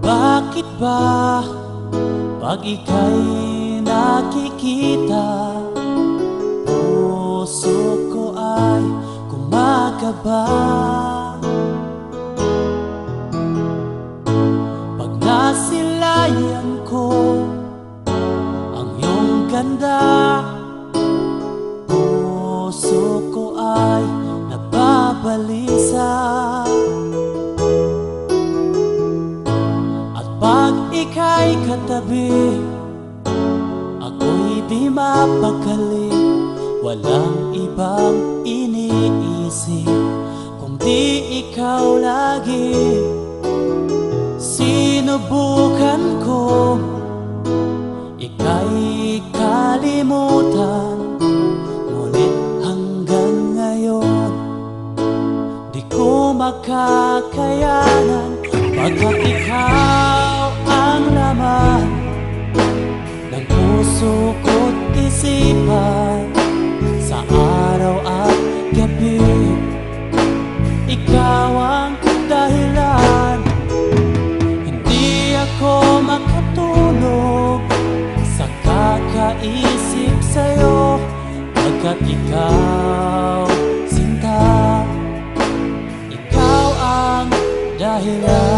Bakit ba pag ika'y nakikita, puso ko ay kumakaba? Pag nasilayan ko ang iyong ganda, puso ko ay nababalisa. Pag ika'y katabi, ako'y di mapakali. Walang ibang iniisip kundi ikaw lagi. Sinubukan ko ika'y kalimutan, ngunit hanggang ngayon di ko makakayanan. Pagkat ikaw ang laman ng puso ko't isipan, sa araw at gabi ikaw ang dahilan. Hindi ako makatulog sa kakaisip sa'yo, pagkat ikaw, sinta, ikaw ang dahilan.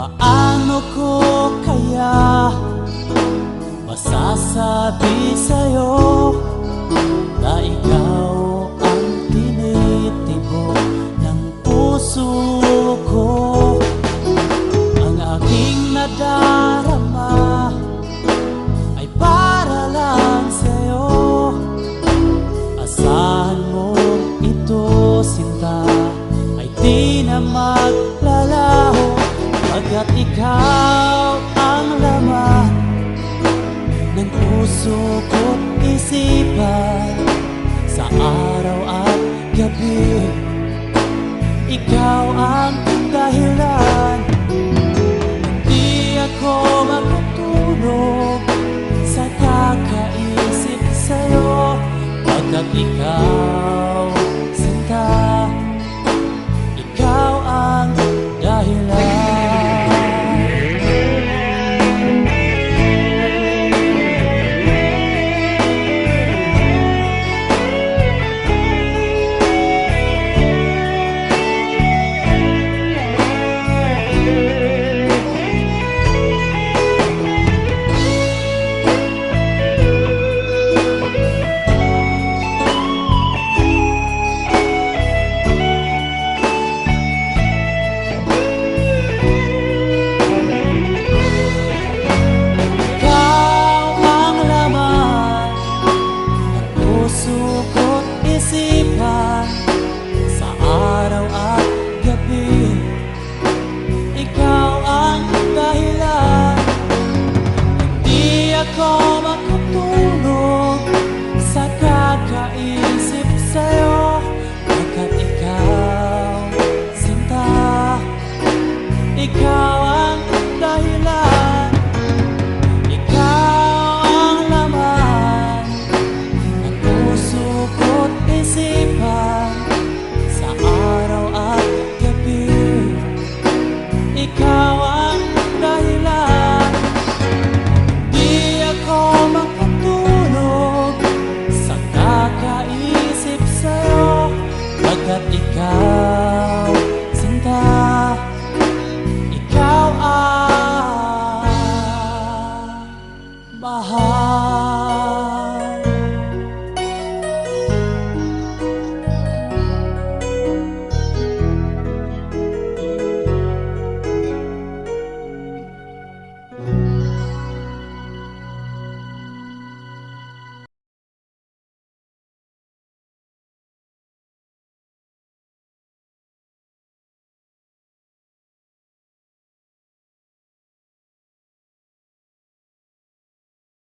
Paano ko kaya masasabi sa'yo na ikaw ang tinitibok ng puso ko? Ang aking nadarama ay para lang sa'yo. Asahan mo ito, sinta, ay di na maglalaho. Pagkat ikaw ang laman ng puso ko't isipan, sa araw at gabi ikaw ang dahilan. Hindi ako makatulog sa kakaisip sa'yo, pagkat ikaw, sinta, ikaw ang dahilan. See